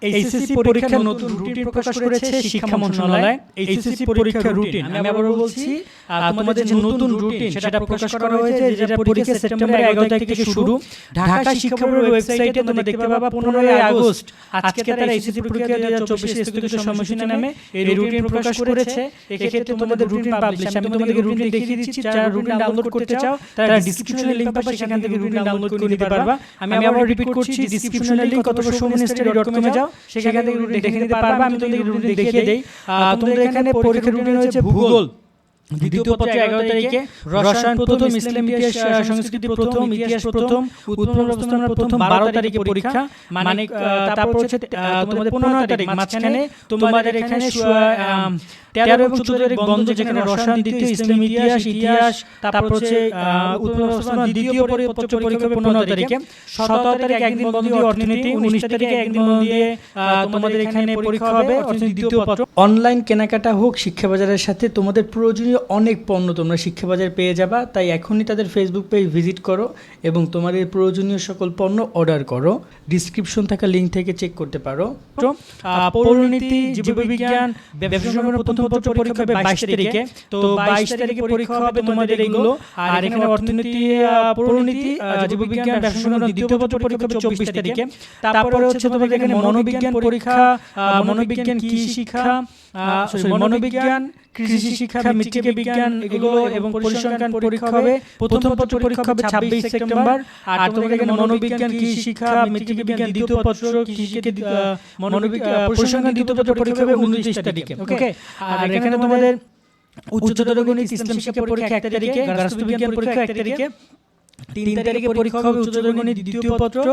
HSC পরীক্ষার নতুন routine প্রকাশ করেছে শিক্ষা মন্ত্রণালয়। এইচএসসি পরীক্ষার রুটিন আমি আবার বলছি, তোমাদের যে নতুন রুটিন সেটা প্রকাশ করা হয়েছে, যেটা পরীক্ষা সেপ্টেম্বর 11 তারিখ থেকে শুরু। ঢাকা শিক্ষা বোর্ডের ওয়েবসাইটে তোমরা দেখতে পাবা 15 আগস্ট আজকে তারা এইচএসসি পরীক্ষা 2024 স্থগিত সময়সূচি নামে এই রুটিন প্রকাশ করেছে। এক্ষেত্রে তোমাদের রুটিন পাবলিশ, আমি তোমাদেরকে রুটিন দেখিয়ে দিচ্ছি। যারা রুটিন ডাউনলোড করতে চাও তারা ডেসক্রিপশনে লিংক পাবে, সেখান থেকে রুটিন ডাউনলোড করে নিতে পারবা। আমি আবার রিপিট করছি, ডেসক্রিপশনে লিংক অথবা showministry.com এ যাও, সেখান থেকে রুটিন দেখে নিতে পারবা। আমি তোমাদেরকে রুটিন দেখিয়ে দেই। তোমাদের এখানে পরীক্ষার রুটিন হচ্ছে ভূগোল দ্বিতীয় পত্র 11 তারিখে, রসায়ন প্রথম, ইসলাম ইতিহাস সংস্কৃতি প্রথম, ইতিহাস প্রথম, উৎপন্ন অবস্থান প্রথম 12 তারিখে পরীক্ষা। মানে তারপর হচ্ছে তোমাদের 15 তারিখ মাঝখানে তোমাদের এখানে 13 এবং 14 তারিখ বন্ধ, যেখানে রসায়ন দ্বিতীয়, ইসলাম ইতিহাস, তারপর হচ্ছে উৎপন্ন অবস্থান দ্বিতীয় পত্র পরীক্ষা হবে 15 তারিখে। 17 তারিখে একদিন বন্ধ দিয়ে অর্থনীতি, 19 তারিখে একদিন বন্ধ দিয়ে তোমাদের এখানে পরীক্ষা হবে অর্থনীতি দ্বিতীয় পত্র। অনলাইন কেনাকাটা হোক শিক্ষা বাজারের সাথে, তোমাদের প্রয়োজনীয় অনেক পণ্য তোমরা শিক্ষা বাজারে পেয়ে যাবা। তাই এখনই তাদের ফেসবুক পেজ ভিজিট করো এবং তোমাদের প্রয়োজনীয় সকল পণ্য অর্ডার করো। ডিসক্রিপশন থাকা লিঙ্ক থেকে চেক করতে পারো। পৌরনীতি, জীববিজ্ঞান, ব্যবসা প্রথম পত্র পরীক্ষা হবে 22 তারিখে। তো 22 তারিখে পরীক্ষা হবে তোমাদের এগুলো। আর এখানে অর্থনীতি, পৌরনীতি, জীববিজ্ঞান, ব্যবসা দ্বিতীয় পত্র পরীক্ষা হবে 24 তারিখে। তারপরে হচ্ছে তোমাদের এখানে মনোবিজ্ঞান পরীক্ষা, মনোবিজ্ঞান কৃষি শিক্ষা, মনোবিজ্ঞান কৃষি শিক্ষা, মৃত্তিকা বিজ্ঞান এগুলো এবং পরিসংখ্যান পরীক্ষা হবে প্রথম পত্র পরীক্ষা হবে 26 সেপ্টেম্বর। আর তোমাদের এখানে মনোবিজ্ঞান কৃষি শিক্ষা, মৃত্তিকা বিজ্ঞান দ্বিতীয় পত্র, কৃষি পরিসংখ্যান দ্বিতীয় পত্র পরীক্ষা হবে 29 তারিখে। ওকে। আর এখানে তোমাদের উচ্চতর গণিত, ইসলাম শিক্ষা পরীক্ষা 1 তারিখে, গার্হস্থ্য বিজ্ঞান পরীক্ষা 1 তারিখে, 3 তারিখে পরীক্ষা হবে উচ্চতর গণিত দ্বিতীয় পত্র,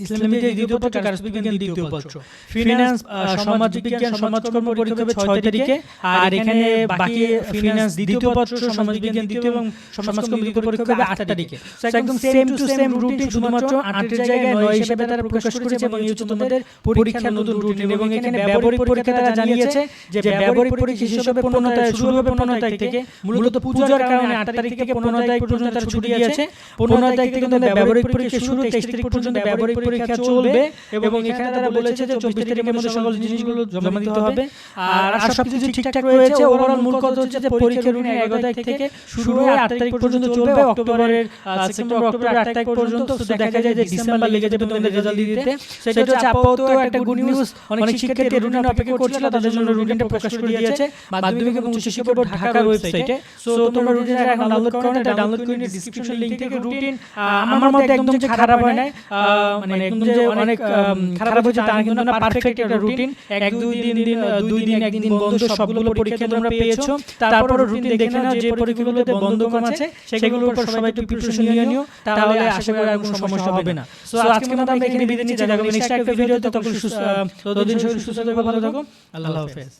ইসলাম ইতিহাস দ্বিতীয় পত্র, গার্হস্থ্য বিজ্ঞান দ্বিতীয় পত্র, ফিনান্স, সমাজ বিজ্ঞান, সমাজকর্ম পরীক্ষা হবে 6 তারিখে। আর এখানে বাকি ফিনান্স দ্বিতীয় পত্র, সমাজ বিজ্ঞান দ্বিতীয় এবং সমাজকর্ম দ্বিতীয় পরীক্ষা হবে 8 তারিখে। একদম সেম টু সেম রুটিন, শুধুমাত্র 8 এর জায়গায় 9 হিসেবে তারা প্রকাশ করেছে। এবং এই হচ্ছে তোমাদের পরীক্ষার নতুন রুটিন। এবং এখানে ব্যবহারিক পরীক্ষা তারা জানিয়েছে যে ব্যবহারিক পরীক্ষা শেষ হবে 15 তারিখ, শুরু হবে 15 তারিখ থেকে। মূলত পূজার কারণে 8 তারিখ থেকে 15 তারিখ পর্যন্ত তারা ছুটি দিয়েছে। 15 তারিখ থেকে তোমাদের ব্যবহারিক পরীক্ষা শুরু, 23 তারিখ পর্যন্ত ব্যবহারিক পরীক্ষা চলবে। এবং এখানে তারা বলেছে যে 24 তারিখের মধ্যে সকল জিনিসগুলো জমা দিতে হবে। আর সবকিছু ঠিকঠাক রয়েছে। ওভারঅল মূল কথা হচ্ছে যে পরীক্ষার রুটিন 11 তারিখ থেকে শুরু হয়ে 8 তারিখ পর্যন্ত চলবে, সেপ্টেম্বর অক্টোবর 8 তারিখ পর্যন্ত। তো দেখা যায় যে ডিসেম্বর লেগে যাবে তোমাদের রেজাল্ট দিতে। সেটা হচ্ছে আপাতত একটা গুড নিউজ। অনেক শিক্ষার্থী রুটিন অপেক্ষা করছিল, তাদের জন্য রুটিনটা প্রকাশ করে দিয়েছে মাধ্যমিক এবং উচ্চ শিক্ষা বোর্ড ঢাকার ওয়েবসাইটে। সো তোমরা রুটিনটা এখন ডাউনলোড করো, এটা ডাউনলোড করে নিয়ে ডেসক্রিপশন লিংক থেকে রুটিন। আমার মতে একদম যে খারাপ হয় না, মানে একদম যে অনেক খারাপ হচ্ছে তা কিন্তু না, পারফেক্ট একটা রুটিন। 2 দিন একদিন বন্ধ, সবগুলো পরীক্ষা তোমরা পেয়েছো। তারপর রুটিন দেখে নাও যে পরীক্ষাগুলোতে বন্ধ কম আছে সেগুলোর উপর সবাই একটু প্রিপারেশন নিয়ে নিও, তাহলে আশা করি আর কোনো সমস্যা হবে না। সো আজকে মতো আমরা এখানে বিদায় নিচ্ছি। দেখা হবে নেক্সট একটা ভিডিওতে। ততদিন শরীর সুস্থ থাকো, ভালো থাকো। আল্লাহ হাফেজ।